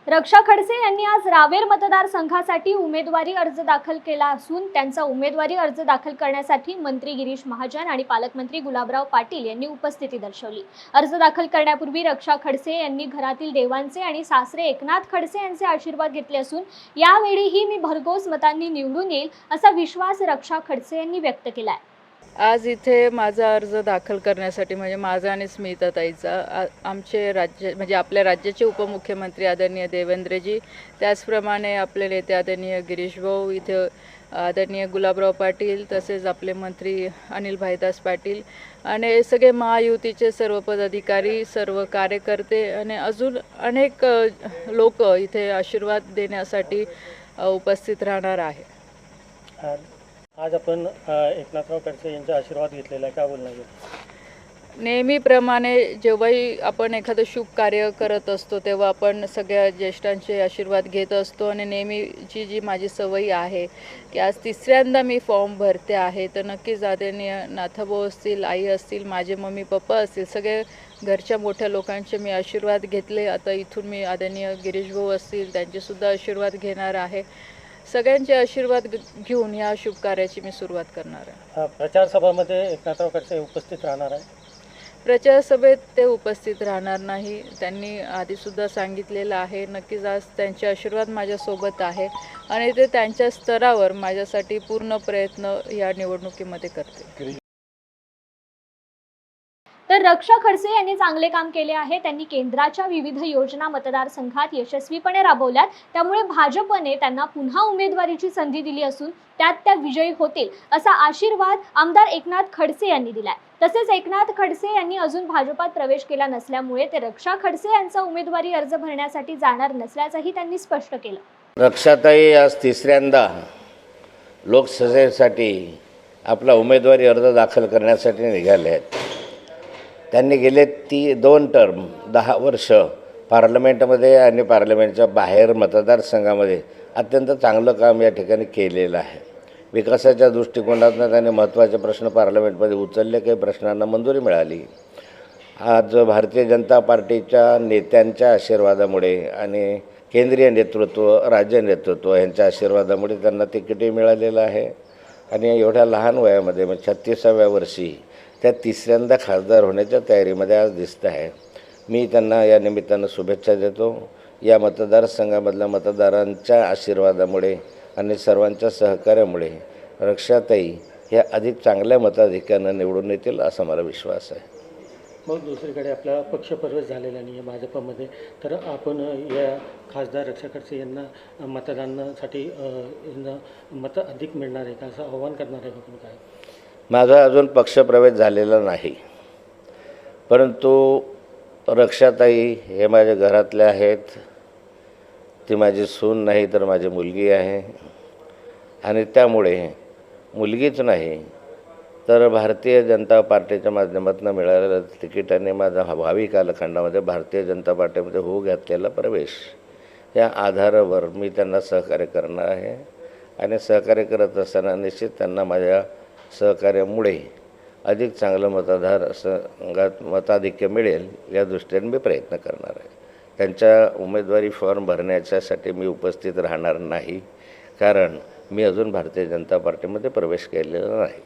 रक्षा खडसे यांनी आज रावेर मतदारसंघासाठी उमेदवारी अर्ज दाखल केला असून त्यांचा उमेदवारी अर्ज दाखल करण्यासाठी मंत्री गिरीश महाजन आणि पालकमंत्री गुलाबराव पाटील यांनी उपस्थिती दर्शवली। अर्ज दाखल करण्यापूर्वी रक्षा खडसे यांनी घरातील देवांचे आणि सासरे एकनाथ खडसे यांचे आशीर्वाद घेतले असून यावेळीही मी भरघोस मतांनी निवडून येईल असा विश्वास रक्षा खडसे यांनी व्यक्त केलाय। आज इथे माझा अर्ज दाखल करण्यासाठी म्हणजे माझा आणि स्मिताताईचा आमचे राज्य म्हणजे आपल्या राज्याचे उपमुख्यमंत्री आदरणीय देवेंद्रजी, त्याचप्रमाणे आपले नेते आदरणीय गिरीश भाऊ, इथे आदरणीय गुलाबराव पाटील, तसेच आपले मंत्री अनिल भाईदास पाटील आणि सगळे महायुतीचे सर्व पदाधिकारी, सर्व कार्यकर्ते आणि अजून अनेक लोक इथे आशीर्वाद देण्यासाठी उपस्थित राहणार आहे। आज आपण एकनाथराव खडसे यांचा आशीर्वाद घेतलेला आहे, काय बोलणार? नेहमीप्रमाणे जेव्हाही आपण एखादं शुभ कार्य करत असतो तेव्हा आपण सगळ्या ज्येष्ठांचे आशीर्वाद घेत असतो आणि नेहमीची जी माझी सवय आहे की आज तिसऱ्यांदा मी फॉर्म भरते आहे, तर नक्कीच आदरणीय नाथभाऊ असतील, आई असतील, माझे मम्मी पप्पा असतील, सगळे घरच्या मोठ्या लोकांचे मी आशीर्वाद घेतले। आता इथून मी आदरणीय गिरीश भाऊ असतील त्यांचेसुद्धा आशीर्वाद घेणार आहे। सगळ्यांचे आशीर्वाद घेऊन या शुभ कार्याची मी सुरुवात करणार आहे। प्रचार सभामध्ये एकनाथराव खडसे उपस्थित राहणार आहे? प्रचार सभेत ते उपस्थित राहणार नाही, त्यांनी आधीसुद्धा सांगितलेलं आहे। नक्कीच आज त्यांचे आशीर्वाद माझ्यासोबत आहे आणि ते त्यांच्या स्तरावर माझ्यासाठी पूर्ण प्रयत्न या निवडणुकीमध्ये करतील। तर रक्षा खडसे यांनी चांगले काम केले आहे। त्यांनी केंद्राच्या विविध योजना मतदारसंघात यशस्वीपणे राबवल्यात, त्यामुळे भाजपने त्यांना पुन्हा उमेदवारीची संधी दिली असून त्यात त्या विजयी होतील असा आशीर्वाद आमदार एकनाथ खडसे यांनी दिलाय। तसेच एकनाथ खडसे यांनी अजून भाजपात प्रवेश केला नसल्यामुळे ते रक्षा खडसे यांचा उमेदवारी अर्ज भरण्यासाठी जाणार नसल्याचंही त्यांनी स्पष्ट केलं। रक्षाताई आज तिसऱ्यांदा लोकसभेसाठी आपला उमेदवारी अर्ज दाखल करण्यासाठी निघाले आहेत। त्यांनी गेले 2 टर्म 10 वर्ष पार्लमेंटमध्ये आणि पार्लमेंटच्या बाहेर मतदारसंघामध्ये अत्यंत चांगलं काम या ठिकाणी केलेलं आहे। विकासाच्या दृष्टिकोनातून त्यांनी महत्त्वाचे प्रश्न पार्लमेंटमध्ये उचलले, काही प्रश्नांना मंजुरी मिळाली। आज भारतीय जनता पार्टीच्या नेत्यांच्या आशीर्वादामुळे आणि केंद्रीय नेतृत्व, राज्य नेतृत्व यांच्या आशीर्वादामुळे त्यांना तिकीटही मिळालेलं आहे आणि एवढ्या लहान वयामध्ये म्हणजे 36व्या वर्षी त्या तिसऱ्यांदा खासदार होण्याच्या तयारीमध्ये आज दिसत आहे। मी त्यांना या निमित्तानं शुभेच्छा देतो। या मतदारसंघामधल्या मतदारांच्या आशीर्वादामुळे आणि सर्वांच्या सहकार्यामुळे रक्षाताई ह्या अधिक चांगल्या मताधिक्यानं निवडून येतील असा मला विश्वास आहे। मग दुसरीकडे आपला पक्ष प्रवेश झालेला नाही आहे भाजपमध्ये, तर आपण या खासदार रक्षा खडसे यांना मतदानासाठी मतं अधिक मिळणार आहे का असं आव्हान करणार आहे का? काय माझा अजून पक्षप्रवेश झालेला नाही, परंतु रक्षाताई हे माझ्या घरातले आहेत। ती माझी सून नाही तर माझी मुलगी आहे आणि त्यामुळे मुलगीच नाही तर भारतीय जनता पार्टीच्या माध्यमातून मिळालेल्या तिकिटाने माझा भावी कालखंडामध्ये भारतीय जनता पार्टीमध्ये होऊ घातलेला प्रवेश या आधारावर मी त्यांना सहकार्य करणार आहे आणि सहकार्य करत असताना निश्चित त्यांना माझ्या सहकार्यामुळे अधिक चांगलं संघात मताधिक्य मिळेल या दृष्टीने मी प्रयत्न करणार आहे। त्यांच्या उमेदवारी फॉर्म भरण्याच्यासाठी मी उपस्थित राहणार नाही, कारण मी अजून भारतीय जनता पार्टीमध्ये प्रवेश केलेला नाही।